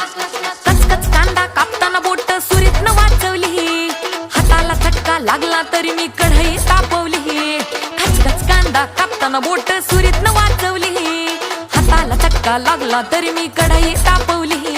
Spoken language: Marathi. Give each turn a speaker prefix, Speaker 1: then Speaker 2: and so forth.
Speaker 1: कचकच कांदा कापताना बोट सुरीतनं वाचवली, हाताला चटका लागला तरी मी कढई तापवली. कचकच कांदा कापताना बोट सुरीतनं वाचवली, हाताला चटका लागला तरी मी कढई तापवली.